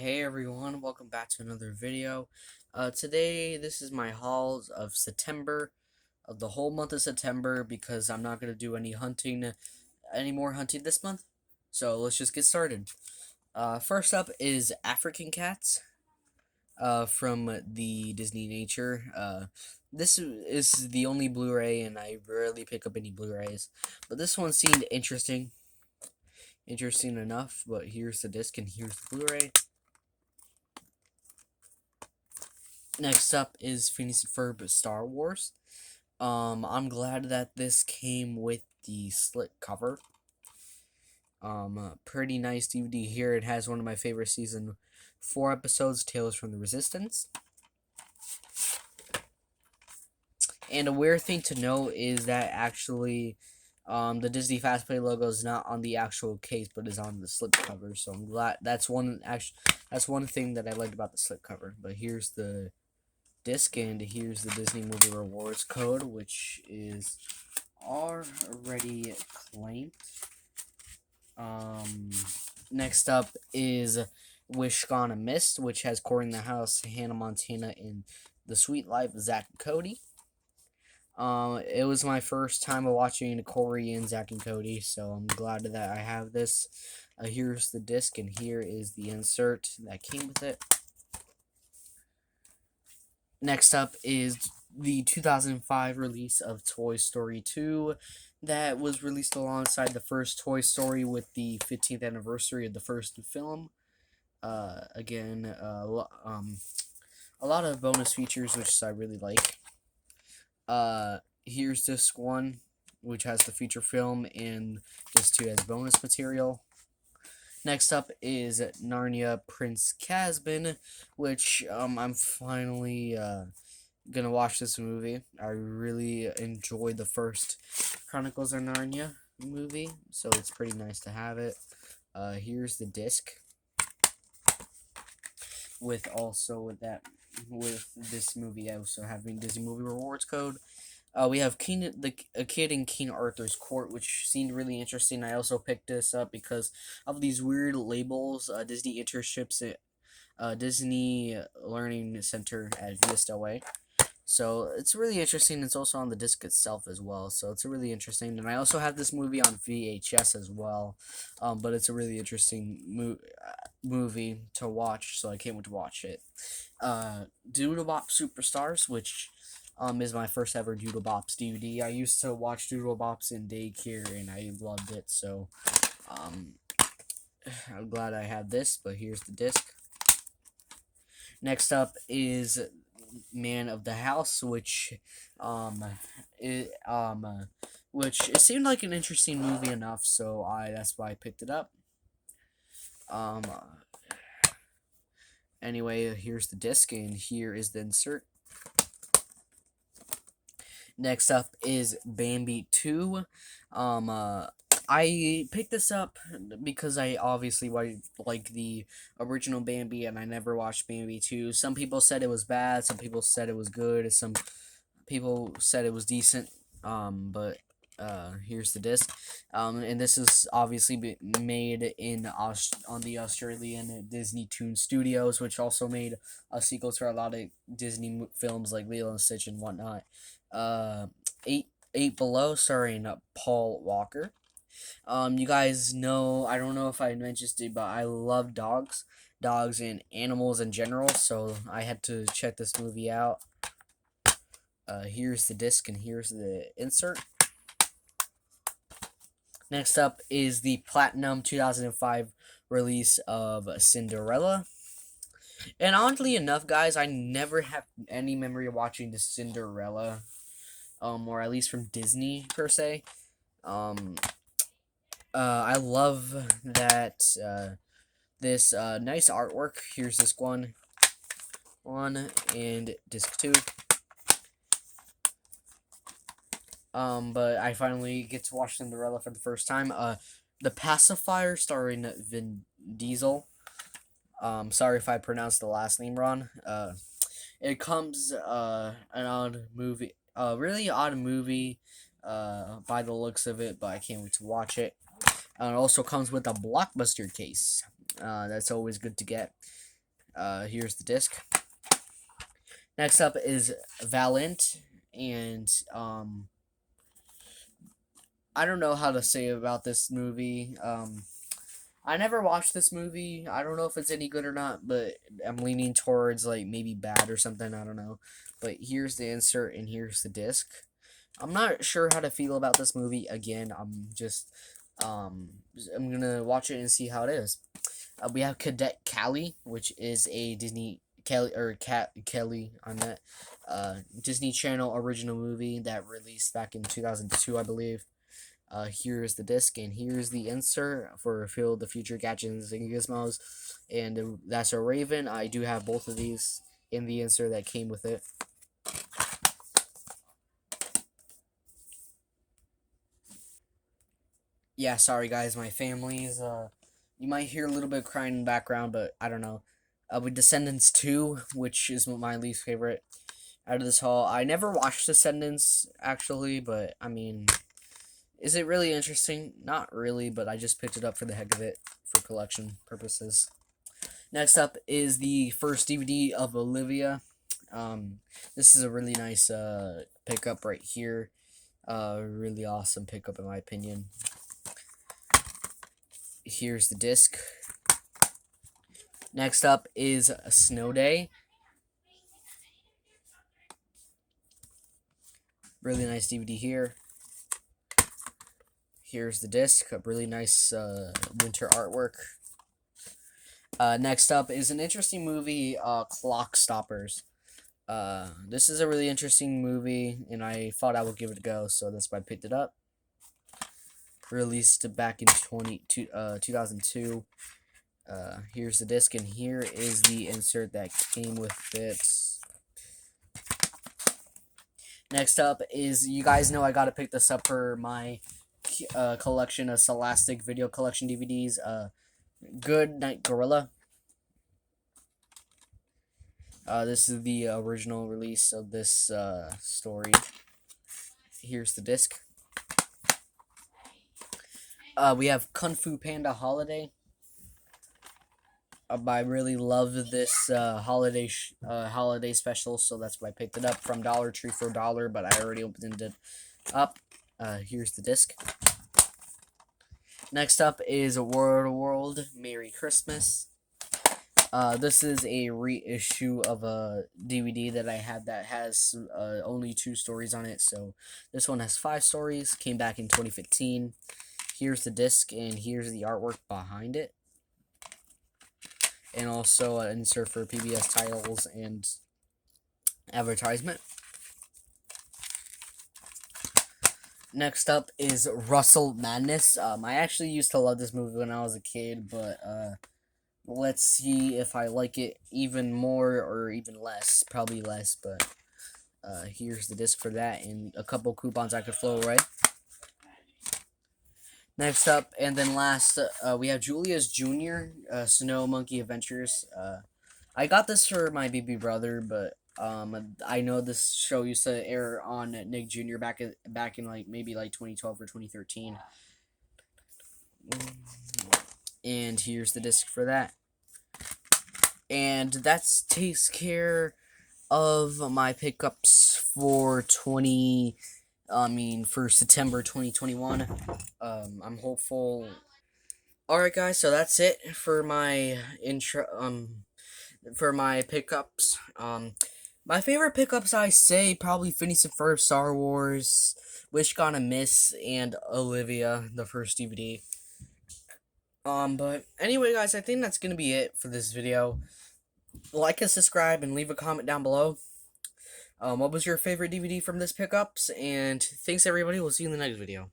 Hey everyone, welcome back to another video. Today, this is my hauls of September, of the whole month of September, because I'm not going to do any more hunting this month. So let's just get started. First up is African Cats, from the Disney Nature. This is the only Blu-ray, and I rarely pick up any Blu-rays, but this one seemed interesting enough, but here's the disc and here's the Blu-ray. Next up is Phineas and Ferb Star Wars. I'm glad that this came with the slit cover. Pretty nice DVD here. It has one of my favorite season 4 episodes, Tales from the Resistance. And a weird thing to note is that actually, the Disney Fast Play logo is not on the actual case, but is on the slip cover. So I'm glad that's one thing that I liked about the slip cover. But here's the disc, and here's the Disney Movie Rewards code, which is already claimed. Next up is Wish Gone and Missed, which has Corey in the House, Hannah Montana, and The Sweet Life of Zack and Cody. It was my first time watching Corey and Zack and Cody, so I'm glad that I have this. Here's the disc, and here is the insert that came with it. Next up is the 2005 release of Toy Story 2 that was released alongside the first Toy Story with the 15th anniversary of the first film. Again, a lot of bonus features, which I really like. Here's disc 1, which has the feature film, and disc 2 has bonus material. Next up is Narnia Prince Caspian, which I'm finally gonna watch this movie. I really enjoyed the first Chronicles of Narnia movie, so it's pretty nice to have it. Here's the disc with this movie also having Disney Movie Rewards code. We have A Kid in King Arthur's Court, which seemed really interesting. I also picked this up because of these weird labels. Disney internships at Disney Learning Center at Vista Way. So it's really interesting. It's also on the disc itself as well. So it's really interesting. And I also have this movie on VHS as well. But it's a really interesting movie to watch. So I can't wait to watch it. Doodlebop Superstars, which is my first ever Doodlebops DVD. I used to watch Doodlebops in daycare and I loved it. So I'm glad I had this. But here's the disc. Next up is Man of the House, which it seemed like an interesting movie enough, so that's why I picked it up. Anyway, here's the disc, and here is the insert. Next up is Bambi 2. I picked this up because I obviously like the original Bambi, and I never watched Bambi 2. Some people said it was bad, some people said it was good, some people said it was decent, but here's the disc. And this is obviously made on the Australian Disney Toon Studios, which also made a sequel to a lot of Disney films like Lilo and Stitch and whatnot. Eight Below, starring Paul Walker. You guys know, I don't know if I mentioned it, but I love dogs and animals in general, so I had to check this movie out. Here's the disc and here's the insert. Next up is the Platinum 2005 release of Cinderella. And oddly enough, guys, I never have any memory of watching the Cinderella, or at least from Disney per se. I love that this nice artwork. Here's disc one and disc 2. But I finally get to watch Cinderella for the first time. The Pacifier, starring Vin Diesel. Sorry if I pronounced the last name wrong. It comes an odd movie, really odd movie, by the looks of it, but I can't wait to watch it. It also comes with a Blockbuster case. That's always good to get. Here's the disc. Next up is Valiant, and I don't know how to say about this movie. I never watched this movie. I don't know if it's any good or not, but I'm leaning towards like maybe bad or something. I don't know. But here's the insert and here's the disc. I'm not sure how to feel about this movie. Again, I'm gonna watch it and see how it is. We have Cadet Cali, which is a Disney Kelly on that Disney Channel original movie that released back in 2002, I believe. Here's the disc, and here's the insert for Field the Future Gadgets and Gizmos, and that's a Raven. I do have both of these in the insert that came with it. Yeah, sorry guys, my family's you might hear a little bit of crying in the background, but I don't know. With Descendants 2, which is my least favorite out of this haul. I never watched Descendants actually, but I mean, is it really interesting? Not really, but I just picked it up for the heck of it for collection purposes. Next up is the first DVD of Olivia. This is a really nice pickup right here. Really awesome pickup in my opinion. Here's the disc. Next up is a Snow Day. Really nice DVD here. Here's the disc. A really nice winter artwork. Next up is an interesting movie, Clock Stoppers. This is a really interesting movie, and I thought I would give it a go, so that's why I picked it up. Released back in 2002. Here's the disc, and here is the insert that came with it. Next up is, you guys know I gotta pick this up for my collection of Scholastic video collection DVDs. Good Night Gorilla. This is the original release of this story. Here's the disc. We have Kung Fu Panda Holiday. I really love this holiday special, so that's why I picked it up from Dollar Tree for $1, but I already opened it up. Here's the disc. Next up is World Merry Christmas. This is a reissue of a DVD that I had that has only 2 stories on it, so this one has 5 stories, came back in 2015. Here's the disc, and here's the artwork behind it. And also an insert for PBS titles and advertisement. Next up is Russell Madness. I actually used to love this movie when I was a kid, but let's see if I like it even more or even less. Probably less, but here's the disc for that and a couple coupons I could flow away. Next up, and then last, we have Julius Jr., Snow Monkey Adventures. I got this for my baby brother, but I know this show used to air on Nick Jr. back in like maybe like 2012 or 2013. And here's the disc for that. And that takes care of my pickups for for September 2021. I'm hopeful. Alright guys, so that's it for my intro, for my pickups. My favorite pickups, I say, probably Phineas and Ferb, Star Wars, Wish Gonna Miss, and Olivia, the first DVD. But anyway guys, I think that's gonna be it for this video. Like and subscribe and leave a comment down below. What was your favorite DVD from this pickups? And thanks everybody, we'll see you in the next video.